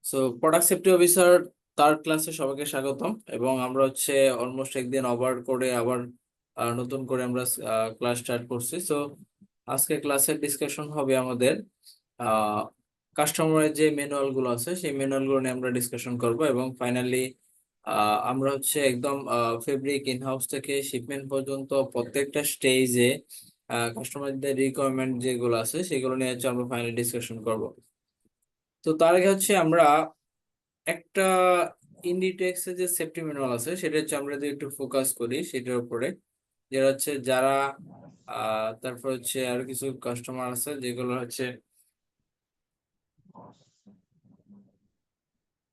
So product safety officer তার ক্লাসে সবাইকে স্বাগতম। এবং আমরা অলমোস্ট একদিন ওভার করে আবার নতুন করে আমরা ক্লাস স্টার্ট করছি। সো আজকে ক্লাসের ডিসকাশন হবে আমাদের কাস্টমারের যে ম্যানুয়াল গুলো আছে সেই ম্যানুয়াল গুলো নিয়ে আমরা ডিসকাশন করব। এবং ফাইনালি আমরা একদম ফেব্রিক ইনহাউস থেকে শিপমেন্ট পর্যন্ত প্রত্যেকটা স্টেজে কাস্টমারদের রিকোয়ারমেন্ট যেগুলো আছে সেগুলো নিয়ে আমরা ফাইনালি ডিসকাশন করব। তো তার আগে আমরা একটা ইন্ডিটেক্স এর যে সেফটি ম্যানুয়াল আছে সেটা আমরা যদি একটু ফোকাস করি সেটার উপরে, যেটা যারা তারপর আর কিছু কাস্টমার আছে যেগুলো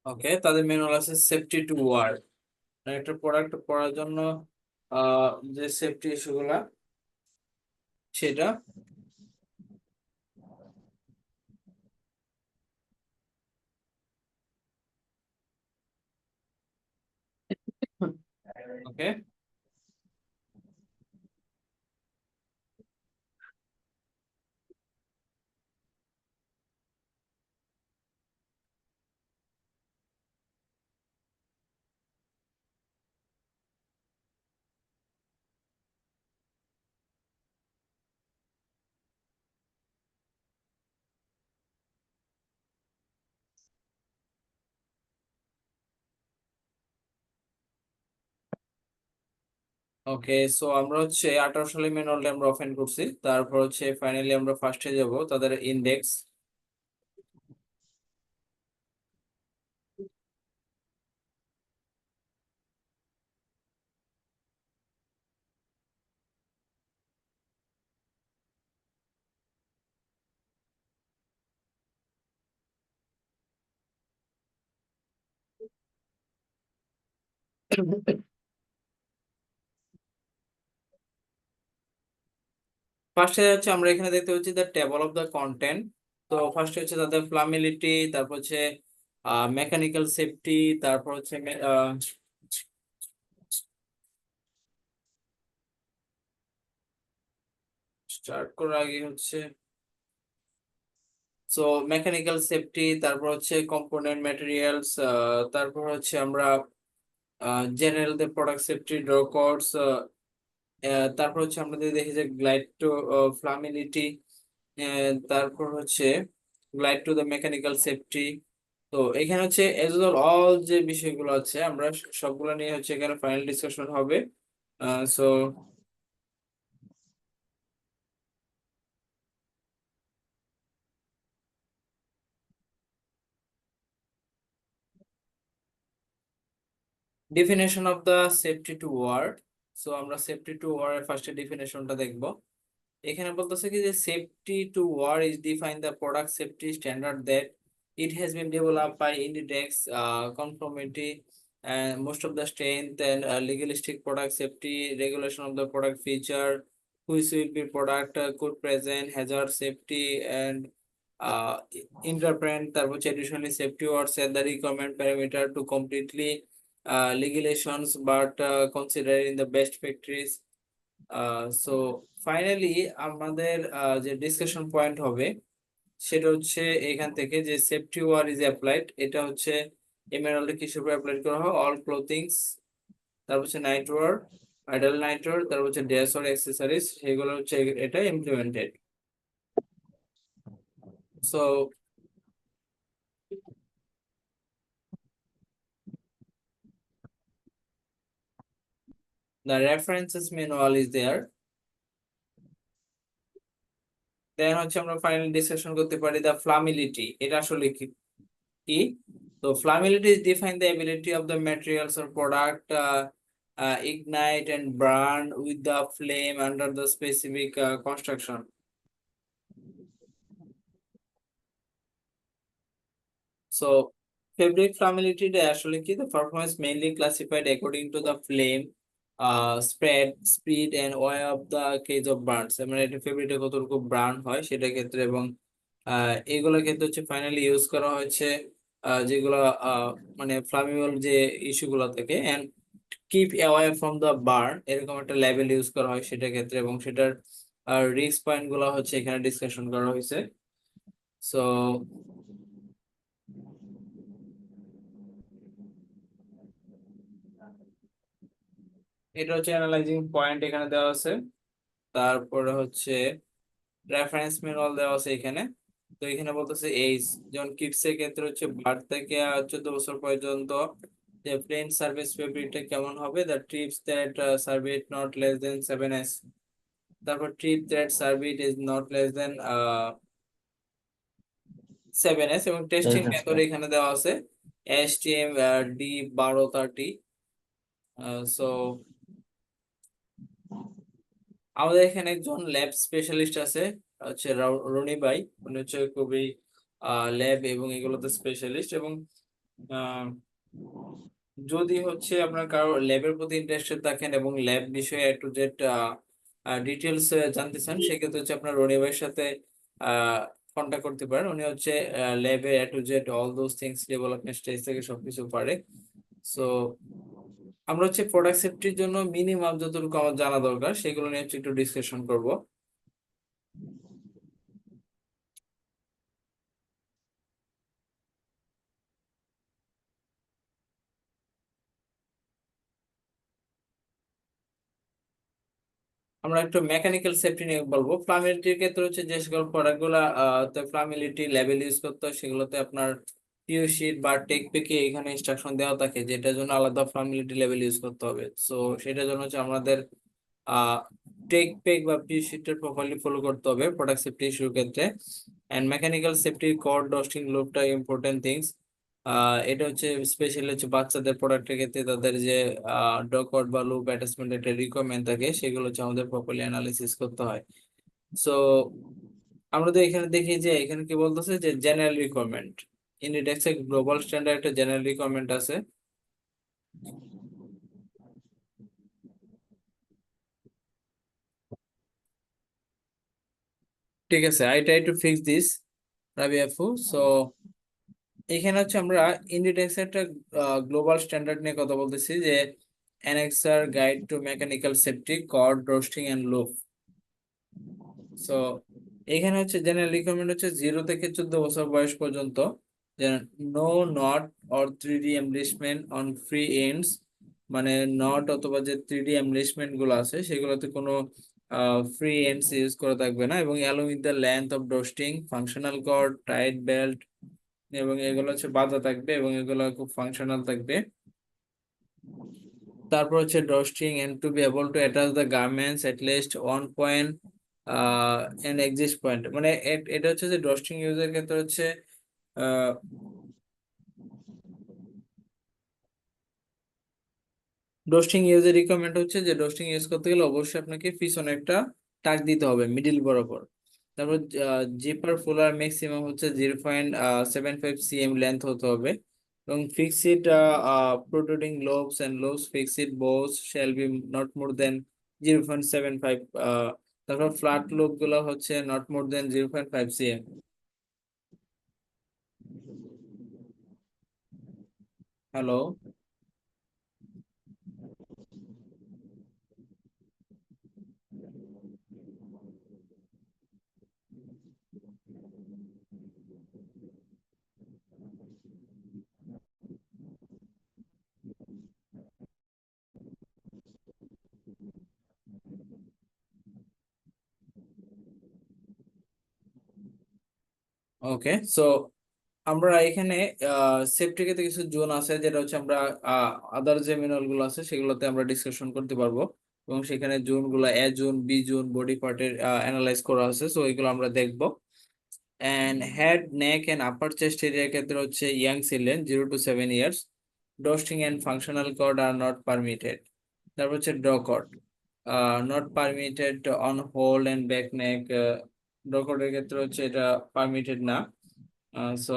ওকে, তাদের ম্যানুয়াল আছে সেফটি টু ওয়ার্ক। একটা প্রোডাক্ট পড়ার জন্য যে সেফটি ইস্যুগুলা সেটা। ওকে, ওকে। সো আমরা 18 সালে ম্যানুয়ালটা আমরা ওপেন করছি। তারপর ফাইনালি আমরা ফার্স্টে যাব তাদের ইন্ডেক্স। ফার্স্টে আমরা এখানে দেখতে পাচ্ছি the table of the content. তো ফার্স্টে তাদের ফ্লামিলিটি, তারপর মেকানিক্যাল সেফটি, তারপর স্টার্ট করার আগে সো মেকানিক্যাল সেফটি, তারপর কম্পোনেন্ট ম্যাটেরিয়ালস, তারপর আমরা general the product safety draw codes, তারপর আমরা যদি দেখি যে গ্লাইড টু ফ্লামিলিটি, তারপর glide to the mechanical safety. তো এখানে এজ ওয়েল অল যে বিষয়গুলো আছে আমরা সবগুলো নিয়ে এখানে ফাইনাল ডিসকাশন হবে। So definition of the safety to wear. So আমরা সেফটি টু ওয়ার্ড এর ফার্স্ট ডেফিনেশনটা দেখব। এখানে বলতেছে কি যে safety to wear is define the product safety standard that it has been developed by Inditex, conformity and most of the strength and legalistic product safety regulation of the product feature which will be product could present hazard safety and uh, interpret তারপর additionally safety or set the requirement parameter to completely regulations but considering the best practice. So finally আমাদের যে discussion point হবে সেটা এখান থেকে যে safety war is applied, এটা এমেরাল্ডে কিসের উপর অ্যাপ্লাই করা হয়? অল ক্লোথিংস, তারপর night wear, idle night wear, তারপর ড্রেস ওয়ার অ্যাক্সেসরিজ, সেগুলো এটা implemented. So the references manual is there. Then আমরা ফাইনাল ডিসকাশন করতে পারি দা ফ্লামিলিটি, এটা আসলে কি কি তো flammability is define the ability of the materials or product ignite and burn with the flame under the specific construction. So fabric flammability টা আসলে কি? The performance mainly classified according to the flame spread, speed and way of the case of burns। মানে এটা ফেব্রিকটা কতটুকু burn হয় সেটা ক্ষেত্রে, এবং এগুলোর ক্ষেত্রে ফাইনালি ইউজ করা হয়েছে যেগুলো মানে ফ্লামেবল যে ইস্যুগুলো থাকে, and keep away from the burn, এরকম একটা লেভেল ইউজ করা হয় সেটার ক্ষেত্রে, এবং সেটার রিস্ক পয়েন্ট গুলো এখানে ডিসকাশন করা হয়েছে। সো এটা হচ্ছে অ্যানালাইজিং পয়েন্ট এখানে দেওয়া আছে। তারপরে হচ্ছে রেফারেন্স ম্যানুয়াল দেওয়া আছে এখানে। তো এখানে বলতেছে এইজ, যেমন কিডস এর ক্ষেত্রে হচ্ছে বার্থ থেকে 14 বছর পর্যন্ত যে প্লেন সার্ভিস ফেব্রিকটা কেমন হবে, the TRIPS that service not less than 7S। তারপর trip that service is not less than 7S। এবং টেস্টিং মেথড এখানে দেওয়া আছে STM D1230। সো আমাদের এখানে একজন ল্যাব স্পেশালিস্ট আছে, হচ্ছে রনি ভাই। উনি হচ্ছে খুবই ল্যাব এবং এগুলোতে স্পেশালিস্ট। এবং আহ, যদি হচ্ছে আপনার কারো ল্যাবের প্রতি ইন্টারেস্টেড থাকেন এবং ল্যাব বিষয়ে একটু জেড ডিটেলস জানতে চান, সেক্ষেত্রে হচ্ছে আপনার রনি ভাইয়ের সাথে কন্ট্যাক্ট করতে পারেন। উনি হচ্ছে ল্যাবে A to Z all those things, development stage থেকে সবকিছু পারে। সো আমরা হচ্ছে প্রোডাক্ট সেফটির জন্য মিনিমাম যতটুকু আমার জানা দরকার সেগুলো নিয়ে হচ্ছে একটু ডিসকাশন করব। আমরা একটু মেকানিক্যাল সেফটি নিয়ে বলবো। ফ্লামেলিটির ক্ষেত্রে হচ্ছে যে সকল প্রোডাক্ট গুলা ফ্লামেলিটি লেভেল ইউজ করতে হয়, সেগুলোতে আপনার পিও শিট বা টেক পেকে এখানে ইনস্ট্রাকশন দেওয়া থাকে যেটার জন্য আলাদা ফ্লামেলিটি লেভেল ইউজ করতে হবে। সো সেটার জন্য হচ্ছে আমাদের আহ টেক পেক বা পিও শিটের প্রপারলি ফলো করতে হবে প্রোডাক্ট সেফটি ইস্যুর ক্ষেত্রে। And mechanical safety cord drawstring লুপটা ইম্পর্টেন্ট থিংস। এটা হচ্ছে স্পেশালি হচ্ছে বাচ্চাদের প্রোডাক্টের ক্ষেত্রে তাদের যে ডকওয়ার্ড বা লুপ অ্যাটাচমেন্ট একটা রিকোয়ারমেন্ট থাকে, সেগুলো হচ্ছে আমাদের প্রপারলি অ্যানালাইসিস করতে হয়। সো আমরা তো এখানে দেখি যে এখানে কি বলতেছে যে জেনারেল রিকোয়ারমেন্ট ইন্ডিটেক্স এর গ্লোবাল স্ট্যান্ডার্ড একটা জেনারেল রিকোয়ারমেন্ট আছে। ঠিক আছে, I try to fix this রাবি আপু। সো এখানে হচ্ছে আমরা ইন্ডিটেক্স একটা গ্লোবাল স্ট্যান্ডার্ড নিয়ে কথা বলতেছি, যে annexure guide to mechanical safety cord roasting and loop. So এখানে হচ্ছে জেনারেল রিকোয়ারমেন্ট হচ্ছে 0 থেকে 14 বছর বয়স পর্যন্ত, no not or 3D embellishment on free ends. মানে নট অথবা যে 3D এমলিশমেন্ট গুলো আছে সেগুলোতে কোনো ফ্রি এন্ডস ইউজ করা থাকবে না, এবং along with the length of drawstring functional cord tight belt, এবং এগুলো হচ্ছে বাধা থাকবে এবং এগুলো খুব ফাংশনাল থাকবে। তারপর হচ্ছে drawstring and to be able to attach the garments at least 1 point and exist point. মানে এটা হচ্ছে যে ড্রস্ট্রিং ইউজের ক্ষেত্রে হচ্ছে ডোস্টিং ইউজের রিকোয়ারমেন্ট হচ্ছে যে ডোস্টিং ইউজ করতে গেলে অবশ্যই আপনাকে পিছনে একটা টাক দিতে হবে মিডিল বরাবর। তারপর জিপার ফুলার ম্যাক্সিমাম হচ্ছে 0.75 cm লেন্থ হতে হবে, এবং fixed protruding loops and loops fixed bows shall be not more than 0.75। তারপর ফ্ল্যাট লোব গুলো হচ্ছে not more than 0.5 cm। Hello. Okay, so আমরা এখানে সেফটিতে কিছু জোন আছে যেটা হচ্ছে আমরা আদার যে মিনারেল গুলো আছে সেগুলোতে আমরা ডিসকাশন করতে পারবো, এবং সেখানে জোন গুলা A zone B zone body পার্টের অ্যানালাইজ করা আছে, সো এগুলো আমরা দেখবো। And head neck and upper chest এরিয়ার ক্ষেত্রে হচ্ছে young children 0 to 7 years drawstring and functional cord আর নট পারমিটেড। তারপর হচ্ছে draw cord not permitted on hold and back neck. Draw কর্ডের ক্ষেত্রে হচ্ছে এটা পারমিটেড না। সো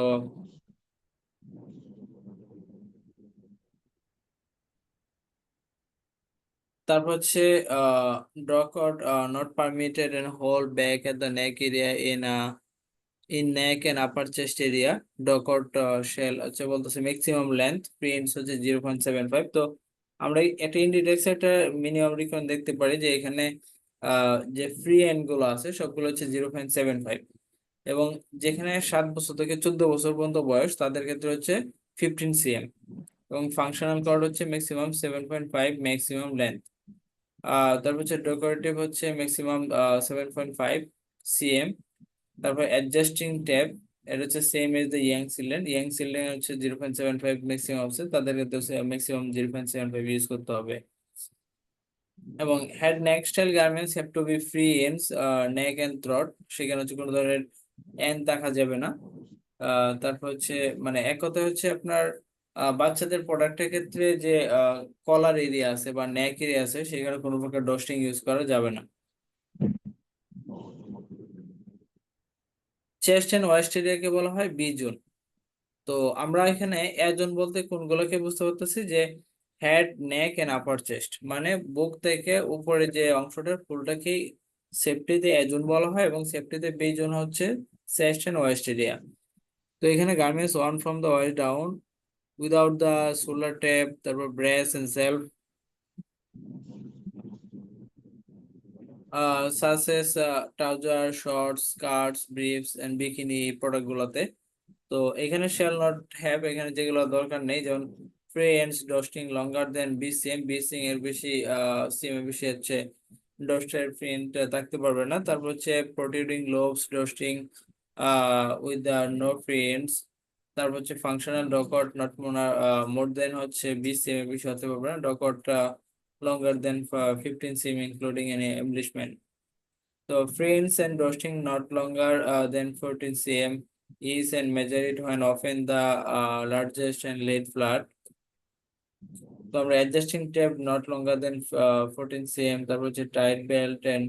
তারপর হচ্ছে draw cord not permitted and hold back at the neck area in neck and upper chest area. Draw cord shall হচ্ছে বলতেছে maximum length prints হচ্ছে 0.75। তো আমরা একটা ইন্ডিটেক্স একটা মিনিমাম রিকোয়ারমেন্ট দেখতে পারি যে এখানে যে ফ্রি এন্ড গুলো আছে সবগুলো হচ্ছে 0.75, এবং যেখানে 7 বছর থেকে 14 বছর পর্যন্ত বয়স তাদের ক্ষেত্রে হচ্ছে 15 cm, এবং ফাংশনাল কর্ড হচ্ছে ম্যাক্সিমাম 7.5 ম্যাক্সিমাম লেন্থ। তারপর হচ্ছে ডেকোরেটিভ হচ্ছে ম্যাক্সিমাম 7.5 cm। তারপর অ্যাডজাস্টিং ট্যাব, এটা হচ্ছে same as the young children হচ্ছে 0.75 ম্যাক্সিমাম আছে, তাদেরকে তো ম্যাক্সিমাম 0.75 ইউজ করতে হবে। এবং head neck style garments have to be free ends, neck and throat, সেখানে হচ্ছে কোনো ধরনের এন্ড দেখা যাবে না। তারপর হচ্ছে মানে এক কথায় হচ্ছে আপনার বাচ্চাদের প্রোডাক্টের ক্ষেত্রে যে কলার এরিয়া আছে বা নেক এরিয়া আছে সেখানে কোনো প্রকার ডস্টিং ইউজ করা যাবে না। চেস্ট এন্ড ওয়েস্ট এরিয়াকে বলা হয় বি জোন। তো আমরা এখানে এ জোন বলতে কোনগুলোকে বুঝতে পারতেছি, যে head neck and upper chest, মানে বুক থেকে উপরে যে অংশটার ফুলটাকেই সেফটিতে এ জোন বলা হয়, এবং সেফটিতে বি জোন হচ্ছে চেস্ট এন্ড ওয়েস্ট এরিয়া। তো এখানে garments worn from the waist down without the shoulder tape, তারপর brace and self sashes trouser, shorts, skirts, briefs and bikini product গুলোতে। তো এখানে শ্যাল নট হ্যাভ, এখানে যেগুলো দরকার নেই, যেমন ফ্রি এন্ডস ডস্টিং লঙ্গার দেন বিসিএম, বিসিং এর বেশি সিএম এর বেশি হচ্ছে ডস্টের প্রিন্ট থাকতে পারবে না। তারপর হচ্ছে protruding loops drawstring with the no free ends. তারপর হচ্ছে ফাংশনাল ডকট নট মোর দেন হচ্ছে 20 cm এর বেশি হতে পারবে না, ডকট longer than 15 cm including any embellishment. So frames and roasting not longer than 14 cm is and measure it when often the largest and laid flat. So আমরা adjusting tape not longer than 14 cm, তারপর হচ্ছে tight belt and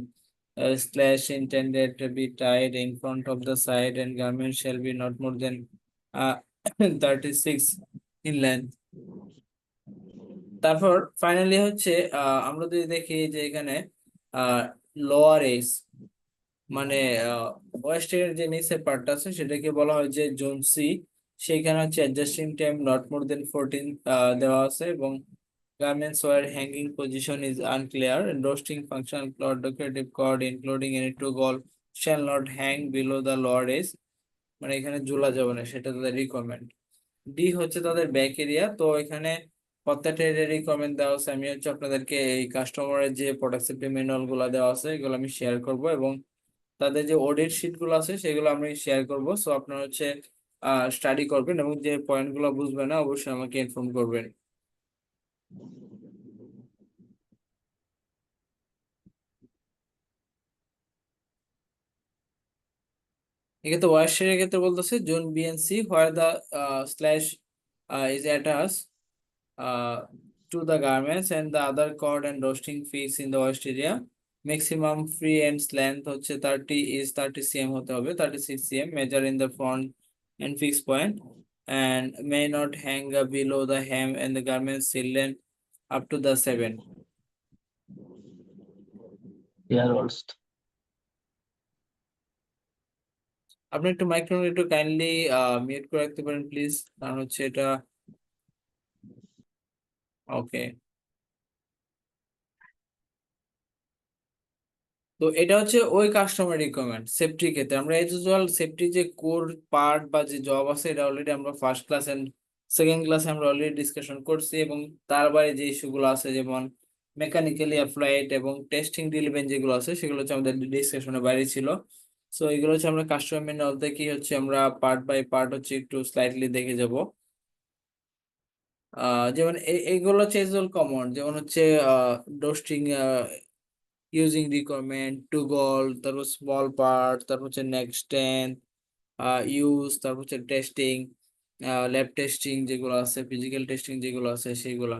slash intended to be tied in front of the side and garment shall be not more than uh, 36 in length. তারপর finally হচ্ছে আমরা যদি দেখি যে এখানে লোয়ার এজ, মানে ওয়েস্টের যে নিচের পার্টটা আছে সেটাকে বলা হয় যে জোন সি। সেখানে হচ্ছে adjusting time not more than 14 দেওয়া আছে, এবং garments wear hanging position is unclear, roasting functional cloth decorative cord including any toggle shall not hang below the lower edge, মানে এখানে ঝোলা যাবে না, সেটা তাদের রিকমেন্ড। ডি হচ্ছে তাদের ব্যাক এরিয়া। তো এখানে প্রত্যেকটা এরিয়ারই কমেন্ট দেওয়া আছে, আমি হচ্ছে আপনাদেরকে এই কাস্টমারের যে প্রোডাক্ট সেফটি ম্যানুয়াল গুলো দেওয়া আছে এগুলো আমি শেয়ার করব, এবং তাদের যে অডিট শিট গুলো আছে সেগুলো আমি শেয়ার করব। সো আপনারা হচ্ছে স্টাডি করবেন, এবং যে পয়েন্ট গুলো বুঝবেন না অবশ্যই আমাকে ইনফর্ম করবেন। এক্ষেত্রে ওয়াশের ক্ষেত্রে বলতেছে zone BNC where the slash is attach uh, to the garments and the other cord and roasting fix in the waist area. Maximum free ends length হচ্ছে 30 cm হতে হবে, 36 cm measure in the front and fix point and may not hang below the hem and the garments children up to the 7. Yeah, also. আপনি একটু microphone একটু kindly mute করে রাখতে পারেন please, কারণ হচ্ছে এটা ওকে। তো এটা হচ্ছে ওই কাস্টমার রিকোয়ারমেন্ট সেফটির ক্ষেত্রে। আমরা এজ ইউজুয়াল সেফটি যে কোর পার্ট বা যে জব আছে এটা অলরেডি আমরা ফার্স্ট ক্লাস এন্ড সেকেন্ড ক্লাসে আমরা অলরেডি ডিসকাশন করছি, এবং তার বাইরে যে ইস্যুগুলো আছে যেমন মেকানিক্যালি অ্যাপ্লাইড এবং টেস্টিং রিলেভেন্ট যেগুলো আছে সেগুলো হচ্ছে আমাদের ডিসকাশনের বাইরে ছিল। সো এগুলো হচ্ছে আমরা কাস্টমার ম্যানুয়াল থেকে হচ্ছে আমরা পার্ট বাই পার্ট হচ্ছে একটু স্লাইডলি দেখে যাব। যেমন এইগুলো হচ্ছে এজ কমন, যেমন হচ্ছে ডোস্টিং ইউজিং রিকোয়ারমেন্ট টু গল, তারপর স্মল পার্ট, তারপর হচ্ছে নেক্সট টেন ইউজ, তারপর হচ্ছে টেস্টিং, ল্যাব টেস্টিং যেগুলো আছে, ফিজিক্যাল টেস্টিং যেগুলো আছে সেইগুলো।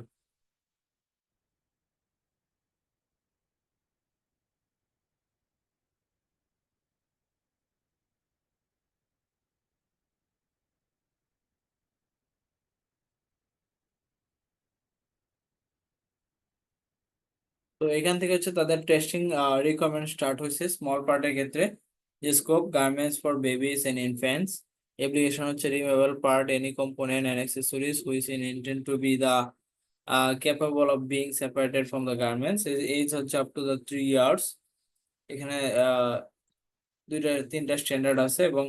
তো এখান থেকে হচ্ছে তাদের টেস্টিং রিকোয়ারমেন্ট স্টার্ট হয়েছে স্মল পার্টের ক্ষেত্রে, যে scope garments for babies and infants, application হচ্ছে removable part any component and accessories which in intend to be the capable of being separated from the garments, age হচ্ছে up to the 3 years। এখানে তিনটা standard আছে, এবং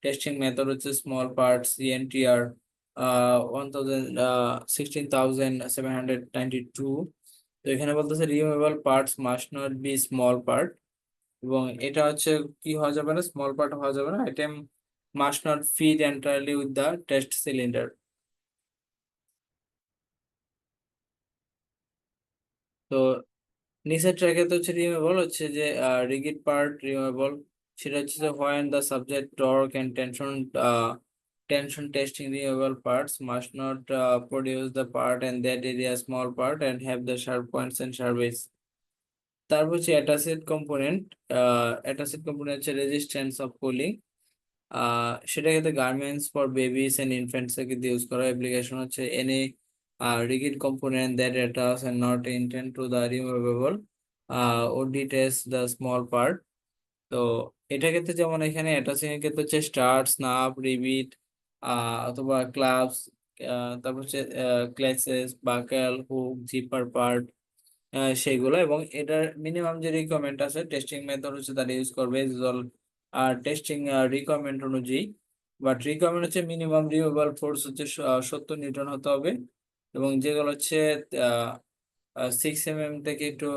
testing method হচ্ছে small part CNTR 16,792, তো এখানে বলতেছে removable parts must not be small part, এবং এটা হচ্ছে কি হওয়া যাবে না, স্মল পার্ট হওয়া যাবে না। Item must not fit entirely with the test cylinder. তো নিচের ট্র্যাকে তো হচ্ছে রিমুভেবল হচ্ছে যে রিগিড পার্ট রিমুভেবল, সেটা হচ্ছে যে when the subject torque and tension testing removable parts must not produce the part and that area small part and have the sharp points and service. তারপর হচ্ছে অ্যাটাচিড কম্পোনেন্ট। অ্যাটাচিড কম্পোনেন্ট হচ্ছে resistance of cooling. সেটা ক্ষেত্রে garments for babies and infants এর ক্ষেত্রে use করা। Application হচ্ছে any rigid component that attach and not intend to the removable would detach the small part. তো এটা ক্ষেত্রে যেমন এখানে অ্যাটাচিং এর ক্ষেত্রে হচ্ছে স্টাড, স্নাপ, রিবিট অথবা ক্লাবস, তারপর হচ্ছে ক্লেচেস, বাকেল, হুক, জিপার পার্ট, সেইগুলো। এবং এটার মিনিমাম যে রিকোয়ারমেন্ট আছে টেস্টিং মেথড হচ্ছে তারা ইউজ করবে টেস্টিং রিকোয়ারমেন্ট অনুযায়ী। বাট রিকোয়ারমেন্ট হচ্ছে মিনিমাম রিমুভেবল ফোর্স হচ্ছে 70 নিউটন হতে হবে, এবং যেগুলো হচ্ছে 6 mm থেকে একটু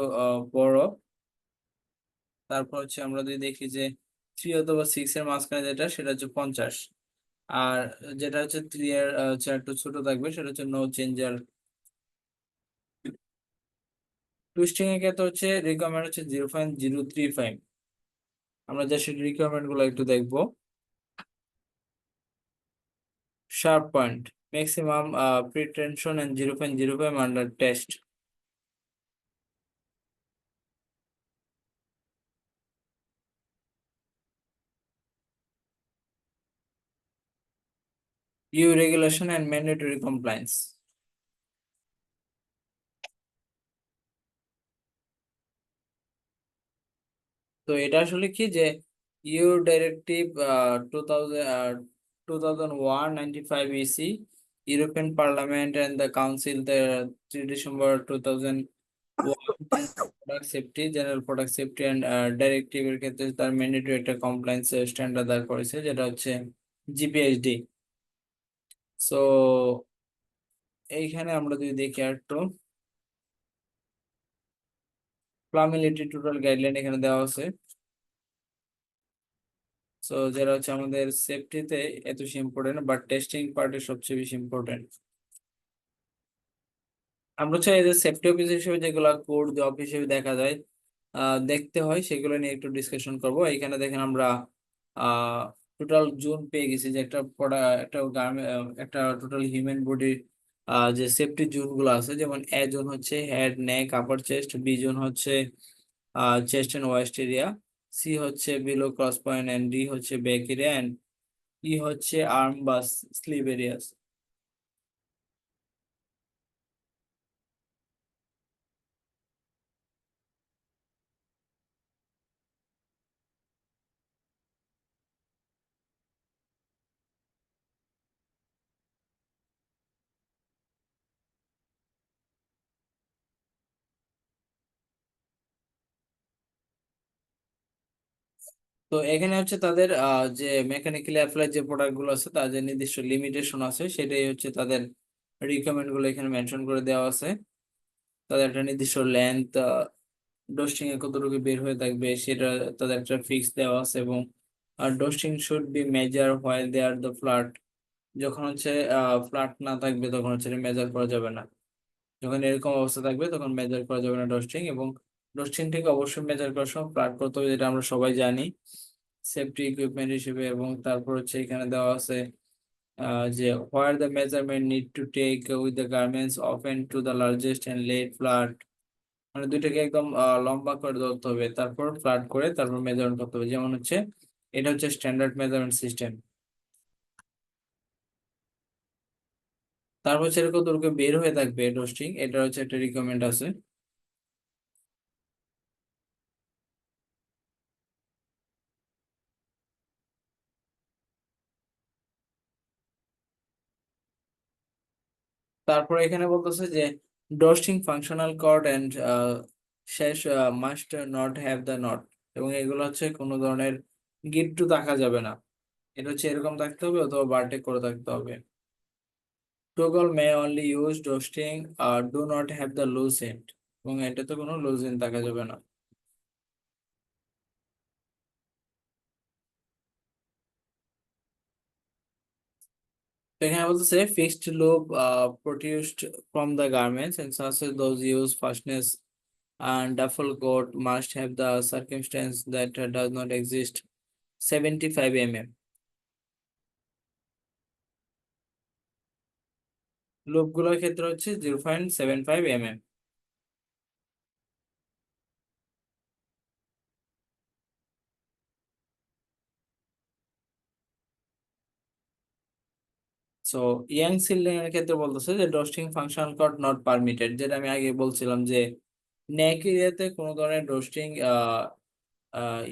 বড়। তারপর হচ্ছে আমরা যদি দেখি যে 3 অথবা 6 এর মাঝখানে যেটা সেটা হচ্ছে 50, আর যেটা হচ্ছে 3 এর হচ্ছে একটু ছোট থাকবে সেটা হচ্ছে নো চেঞ্জার। টুইস্টিং এর ক্ষেত্রে হচ্ছে রিকোয়ারমেন্ট হচ্ছে 0.035। আমরা জাস্ট রিকোয়ারমেন্ট গুলো একটু দেখবো। Sharp point maximum pretension and 0.05 under test. EU regulation and mandatory compliance. তো এটা আসলে কি যে EU directive 2001/95 EC, European Parliament and the Council the 3 December 2001 product safety, general product safety and ডাইরেক্টিভের ক্ষেত্রে তার ম্যান্ডেটরি একটা কমপ্লায়েন্স স্ট্যান্ডার্ড দাঁড় করেছে, যেটা হচ্ছে জিপিএইচডি। সো এইখানে আমরা যদি দেখি আর একটু ফ্লামিলিটি টোটাল গাইডলাইন এখানে দেওয়া আছে। সো যেটা হচ্ছে আমাদের সেফটিতে এত বেশি ইম্পর্টেন্ট, বাট টেস্টিং পার্টে সবচেয়ে বেশি ইম্পর্টেন্ট। আমরা চাই যে সেফটি অফিস হিসেবে যেগুলো কোড জব হিসেবে দেখা যায়, দেখতে হয়, সেগুলো নিয়ে একটু ডিসকাশন করব। এখানে দেখেন আমরা টোটাল জোন পেয়ে গেছি, যে একটা একটা একটা টোটাল হিউম্যান বডির যে সেফটি জোন গুলো আছে, যেমন এ জোন হচ্ছে head, neck, upper chest, B zone হচ্ছে chest and waist area, C হচ্ছে below crotch point, and D হচ্ছে ব্যাক এরিয়া, এন্ড ই হচ্ছে আর্ম বা স্লিভ এরিয়াস। তো এখানে হচ্ছে তাদের যে মেকানিক্যালি অ্যাপ্লাই যে প্রোডাক্ট গুলো আছে তার যে নির্দিষ্ট লিমিটেশন আছে, সেটাই হচ্ছে তাদের রিকমেন্ড গুলো এখানে মেনশন করে দেওয়া আছে। তাদের একটা নির্দিষ্ট লেন্থ, ডোস্টিং এ কতটুকু বের হয়ে থাকবে সেটা তাদের একটা ফিক্স দেওয়া আছে। এবং drawstring should be measure while they are the flat, যখন হচ্ছে ফ্ল্যাট না থাকবে তখন হচ্ছে মেজার করা যাবে না। যখন এরকম অবস্থা থাকবে তখন মেজার করা যাবে না ডোস্টিং। এবং ডোস্টিং থেকে অবশ্যই মেজার করার সময় ফ্ল্যাট করতে হবে, যেটা আমরা সবাই জানি সেফটি ইকুইপমেন্ট হিসেবে। এবং তারপর হচ্ছে এখানে দেওয়া আছে যে where the measurement need to take with the garments open to the largest and let flat, মানে দুইটাকে একদম লম্বা করে ধরতে হবে, তারপর ফ্ল্যাট করে তারপর মেজারমেন্ট করতে হবে। যেমন হচ্ছে এটা হচ্ছে স্ট্যান্ডার্ড মেজারমেন্ট সিস্টেম। তারপর হচ্ছে এরকম দূরকে বের হয়ে থাকবে ডোস্টিং, এটা হচ্ছে একটা রিকমেন্ড আছে। তারপর এখানে বলতেছে যে ডস্টিং ফাংশনাল কর্ড এন্ড শেষ must not have the not, এবং এগুলো হচ্ছে কোনো ধরনের গিট্টু থাকা যাবে না, এটা হচ্ছে এরকম থাকতে হবে অথবা বারটেক করে থাকতে হবে। Toggle may only use dusting do not have the loose end, এবং এটাতে কোনো লুজিং থাকা যাবে না। তো এখানে বলতেছে fixed loop produced from the garments and such those use fastness and duffel coat must have the circumstance that does not exist 75 mm. লুপগুলোর ক্ষেত্রে হচ্ছে 0.75 mm। সো ইয়াং চিলড্রেন এর ক্ষেত্রে বলতেছে যে dusting function cord not permitted, যেটা আমি আগে বলছিলাম যে নেক এরিয়াতে কোনো ধরনের ডস্টিং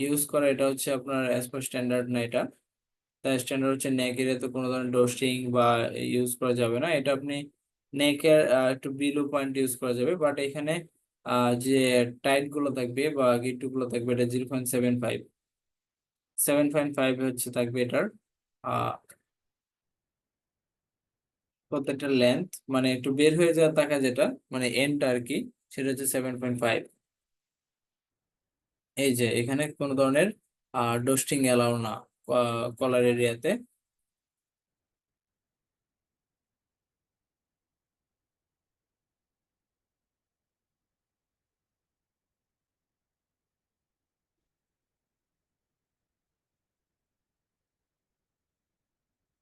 ইউজ করা এটা হচ্ছে আপনার অ্যাজ পার স্ট্যান্ডার্ড না। এটা তার স্ট্যান্ডার্ড হচ্ছে নেক এরিয়াতে কোনো ধরনের ডস্টিং বা ইউজ করা যাবে না। এটা আপনি নেকের একটু বিলো পয়েন্ট ইউজ করা যাবে, বাট এখানে যে টাইট গুলো থাকবে বা গিট্টু গুলো থাকবে এটা 0.75, 7.5 হচ্ছে থাকবে এটার আহ প্রত্যেকটা লেন্থ, মানে একটু বের হয়ে যাওয়ার টাকা যেটা মানে এন্ডটা আর কি, সেটা হচ্ছে 7.5। এই যে এখানে কোনো ধরনের ডোস্টিং এলাও না কলার এরিয়াতে।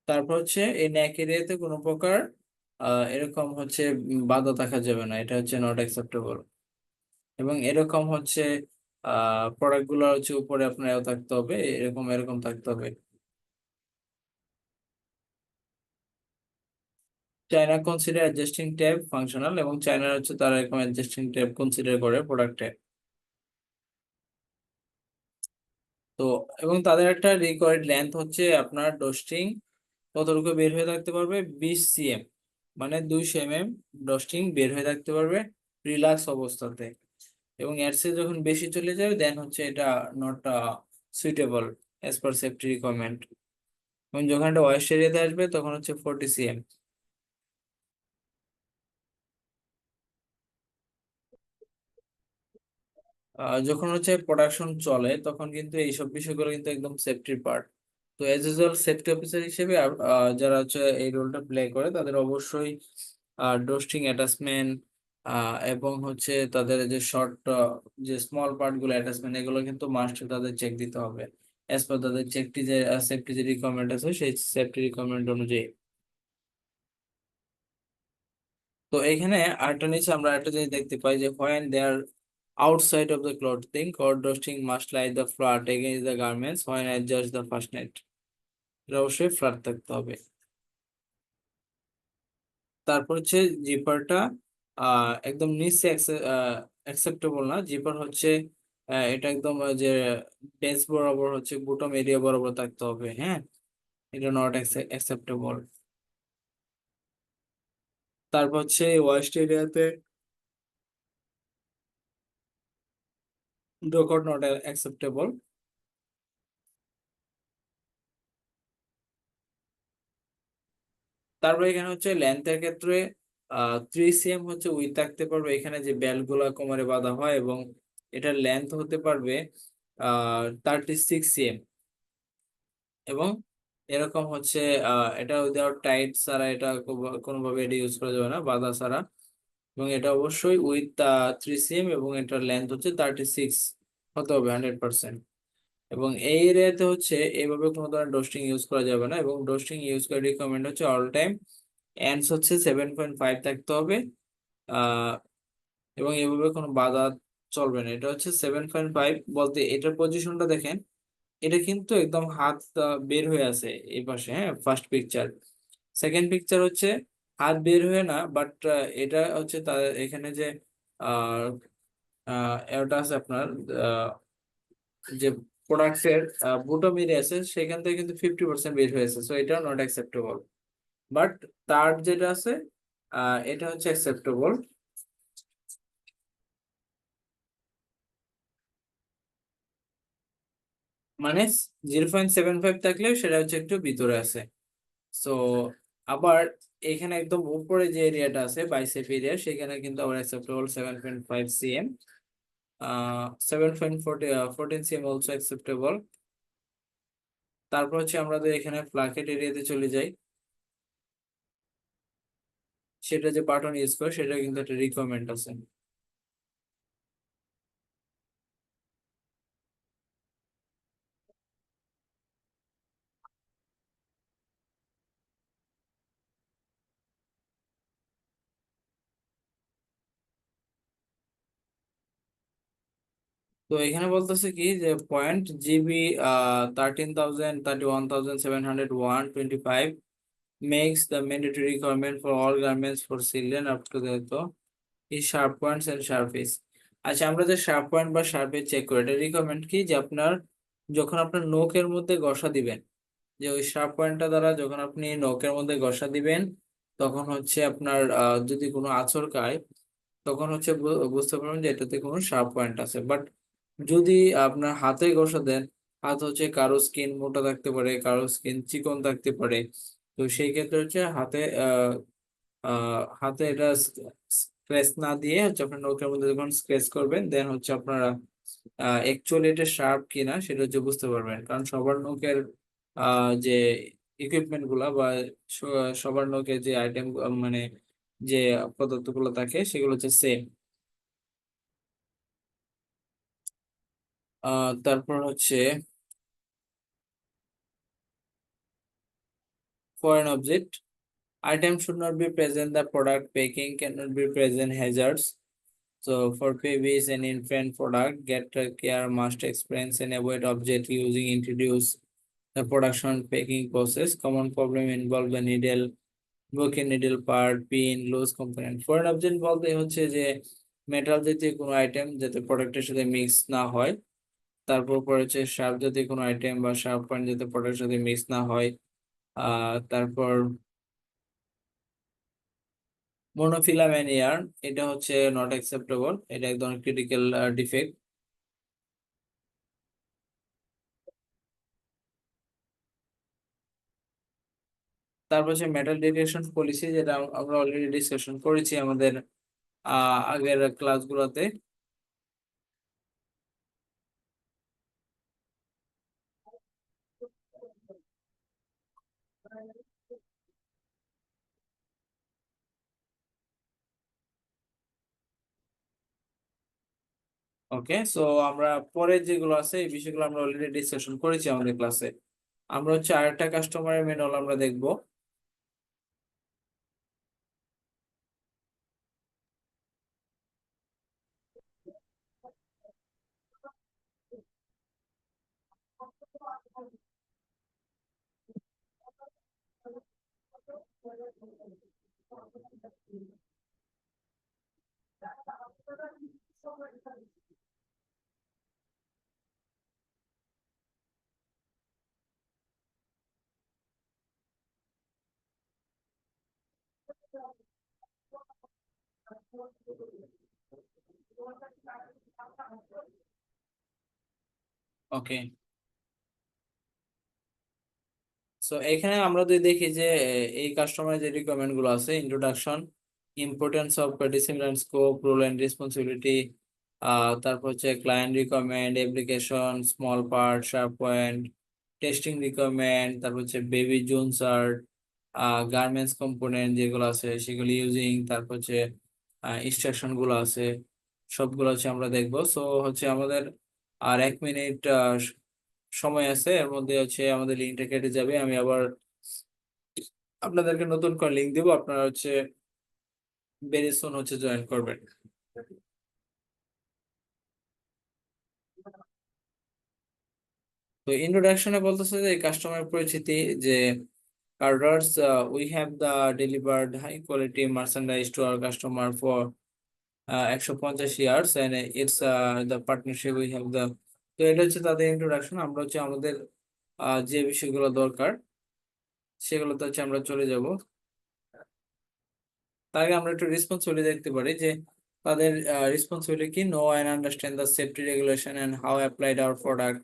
তারপর হচ্ছে এই নেক এরিয়াতে কোনো প্রকার এরকম হচ্ছে বাধা থাকা যাবে না, এটা হচ্ছে নট অ্যাকসেপ্টেবল। এবং এরকম হচ্ছে প্রোডাক্ট গুলো হচ্ছে উপরে আপনার এও থাকতে হবে, এরকম এরকম থাকতে হবে। China consider adjusting tab functional, এবং চায়না হচ্ছে তারা এরকম অ্যাডজাস্টিং ট্যাব কনসিডার করে প্রোডাক্টে। তো এবং তাদের একটা রিকোয়ার্ড লেন্থ হচ্ছে আপনার ডস্টিং কতটুকু বের হয়ে থাকতে পারবে, 20 cm, মানে 200 mm ডস্টিং বের হয়ে থাকতে পারবে রিল্যাক্স অবস্থাতে। এবং এর চেয়ে যখন বেশি চলে যাবে দেন হচ্ছে এটা not suitable as per safety requirement. এবং যখন এটা ওয়েস্ট এরিয়াতে আসবে তখন হচ্ছে 40 cm। যখন হচ্ছে প্রোডাকশন চলে তখন কিন্তু এইসব বিষয়গুলো কিন্তু একদম সেফটির পার্ট। তো এজ ইউজুয়াল সেফটি অফিসার হিসেবে যারা হচ্ছে এই রোলটা প্লে করে তাদের অবশ্যই ডোস্টিং অ্যাটাচমেন্ট এবং হচ্ছে তাদের যে শর্ট যে স্মল পার্ট গুলো অ্যাটাচমেন্ট এগুলো কিন্তু মাস্ট তাদের চেক দিতে হবে অ্যাজ পার তাদের চেকটি যে সেফটি যে রিকোয়ারমেন্ট আছে সেই সেফটি রিকোয়ারমেন্ট অনুযায়ী। তো এখানে আরেকটা নিচে আমরা একটা জিনিস দেখতে পাই যে when they are outside of the clothing cord dusting must lie the flat against the garments when adjust the first net. এটা অবশ্যই ফ্ল্যাট থাকতে হবে। তারপর হচ্ছে জিপারটা একদম নিচে অ্যাকসেপ্টেবল না। জিপার হচ্ছে এটা একদম যে বেস বরাবর হচ্ছে বুটম এরিয়া বরাবর থাকতে হবে, হ্যাঁ, এটা নট অ্যাকসেপ্টেবল। তারপর হচ্ছে ওয়েস্ট এরিয়াতে ডোকট নট অ্যাকসেপ্টেবল। তারপরে এখানে হচ্ছে লেন্থের ক্ষেত্রে 3 cm হচ্ছে উইথ থাকতে পারবে এখানে যে বেল্ট গুলা কোমরে বাঁধা হয়, এবং এটার লেন্থ হতে পারবে 36 cm। এবং এরকম হচ্ছে এটা উইদাউট টাইট ছাড়া এটা কোনোভাবে এটা ইউজ করা যাবে না বাঁধা ছাড়া। এবং এটা অবশ্যই উইথ 3 cm এবং এটার লেন্থ হচ্ছে 36 হতে হবে 100%। এবং এই এরিয়াতে হচ্ছে এইভাবে কোনো ধরনের ডোস্টিং ইউজ করা যাবে না, এবং ডোস্টিং ইউজ করার রিকমেন্ড হচ্ছে অল টাইম এন্ডস হচ্ছে 7.5 থাকতে হবে। আহ এবং এভাবে কোনো বাধা চলবে না। এটা হচ্ছে 7.5 বলতে এটার পজিশনটা দেখেন, এটা কিন্তু একদম হাত বের হয়ে আছে এই পাশে, হ্যাঁ, ফার্স্ট পিকচার। সেকেন্ড পিকচার হচ্ছে হাত বের হয়ে না, বাট এটা হচ্ছে তার এখানে যে আহ এটা আছে আপনার যে প্রোডাক্টের বুটো মেরে আছে সেখান থেকে কিন্তু 50% বের হয়েছে, সো এটা নট অ্যাকসেপ্টেবল। বাট তার যেটা আছে এটা হচ্ছে অ্যাকসেপ্টেবল। মানে 0.75 থাকলেও সেটা হচ্ছে একটু ভিতরে আছে। সো আবার এখানে একদম উপরে যে এরিয়াটা আছে বাইসেপ এরিয়া সেখানে কিন্তু আবার acceptable 7.5 cm, 7.14 cm also acceptable. তারপর হচ্ছে আমাদের এখানে প্লাকেট এরিয়াতে চলে যাই, সেটা যে বাটন ইউজ করে সেটা কিন্তু একটা রিকোয়ারমেন্ট আছে। তো এখানে বলতেছে কি যে point GB 13,031,701.25 makes the mandatory requirement for all garments for children up to the তো এই শার্প পয়েন্টস এন্ড শার্পেস। আচ্ছা, আমরা যে শার্প পয়েন্ট বা শার্পে চেক করি এটা রিকমেন্ড কি যে আপনার যখন আপনার নোকের মধ্যে ঘষা দিবেন, যে ওই শার্প পয়েন্টটা দ্বারা যখন আপনি নোকের মধ্যে ঘষা দিবেন তখন হচ্ছে আপনার যদি কোনো আঁচড় খায় তখন হচ্ছে বুঝতে পারবেন যে এটাতে কোনো শার্প পয়েন্ট আছে। বাট যদি আপনার হাতে ঘষা দেন, হাত হচ্ছে কারো স্কিন মোটা থাকতে পারে, কারো স্কিন চিকন থাকতে পারে, তো সেই ক্ষেত্রে হচ্ছে হাতে এটা স্ক্র্যাচ না দিয়ে হচ্ছে আপনার নখের মধ্যে যখন স্ক্র্যাচ করবেন দেন হচ্ছে আপনারা অ্যাকচুয়ালি এটা শার্প কিনা সেটা হচ্ছে বুঝতে পারবেন। কারণ সবার নখের যে ইকুইপমেন্ট গুলা বা সবার নখের যে আইটেম মানে যে পদার্থগুলো থাকে সেগুলো হচ্ছে সেম। তারপর হচ্ছে foreign object, item should not be present, the product packing cannot be present hazards. So for babies and infant product, get care must experience and avoid object using introduce the production packing process. Common problem involve the needle, broken needle part, pin, loose component. Foreign object বলতে হচ্ছে যে metal জাতীয় কোনো item যাতে প্রোডাক্টের সাথে mix না হয়। তারপর পরে হচ্ছে শার্প জাতীয় কোনো আইটেম বা শার্প পয়েন্ট যাতে প্রোডাক্টের সাথে মিক্স না হয়। তারপর মনোফিলামেন্ট ইয়ার্ন, এটা হচ্ছে নট অ্যাকসেপ্টেবল, এটা একদম ক্রিটিক্যাল ডিফেক্ট। তারপর হচ্ছে মেটাল ডিটেকশন পলিসি, যেটা আমরা অলরেডি ডিসকাশন করেছি আমাদের আগের ক্লাসগুলোতে। ওকে, সো আমরা পরে যেগুলো আছে এই বিষয়গুলো আমরা অলরেডি ডিসকাশন করেছি আমাদের ক্লাসে। আমরা হচ্ছে আরেকটা কাস্টমারের ম্যানুয়াল আমরা দেখবো। ওকে, সো এখানে আমরা যদি দেখি যে এই কাস্টমারের যে রিকোয়ারমেন্ট গুলো আছে, introduction, importance of participant and scope, role and responsibility, তারপর হচ্ছে client requirement, application, small part, sharp point, testing requirement, তারপর হচ্ছে baby zone shirt, garments component যেগুলো আছে সেগুলো ইউজিং, তারপর হচ্ছে ইনস্ট্রাকশন গুলো আছে সবগুলো হচ্ছে আমরা দেখবো। সো হচ্ছে আমাদের আর 1 মিনিট সময় আছে, এর মধ্যে হচ্ছে আমাদের লিঙ্কটা কেটে যাবে। আমি আবার আপনাদেরকে নতুন করে লিঙ্ক দিব, আপনারা হচ্ছে ভেরি সুন হচ্ছে জয়েন করবেন। তো ইন্ট্রোডাকশনে বলতেছে যে কাস্টমার পরিচিতি, যে Carters, we have the delivered high quality merchandise to our customer for 150 years and it's the partnership we have the, তো এটা হচ্ছে তাদের ইন্ট্রোডাকশন। আমরা হচ্ছে আমাদের যে বিষয়গুলো দরকার সেগুলোতে হচ্ছে আমরা চলে যাব। তার আগে আমরা একটু রেসপন্সিবিলিটি দেখতে পারি যে তাদের রেসপন্সিবিলিটি কি, know and understand the safety regulation and how applied our product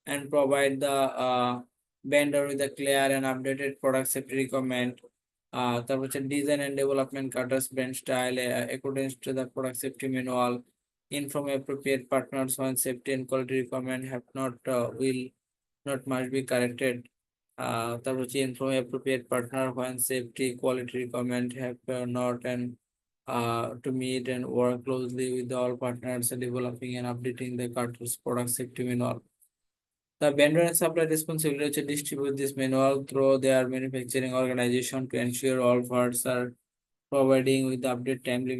and provide the vendor with a clear and updated product safety requirement. তারপর হচ্ছে design and development cutters brand style according to the product safety manual, inform appropriate partners when safety and quality requirement have not will not must be corrected. তারপর হচ্ছে inform appropriate partner when safety quality requirement have not and to meet and work closely with all partners developing and updating the cartridge product safety manual. The vendor and supplier responsibility to distribute this manual through their manufacturing organization to ensure all parts are providing with the update timely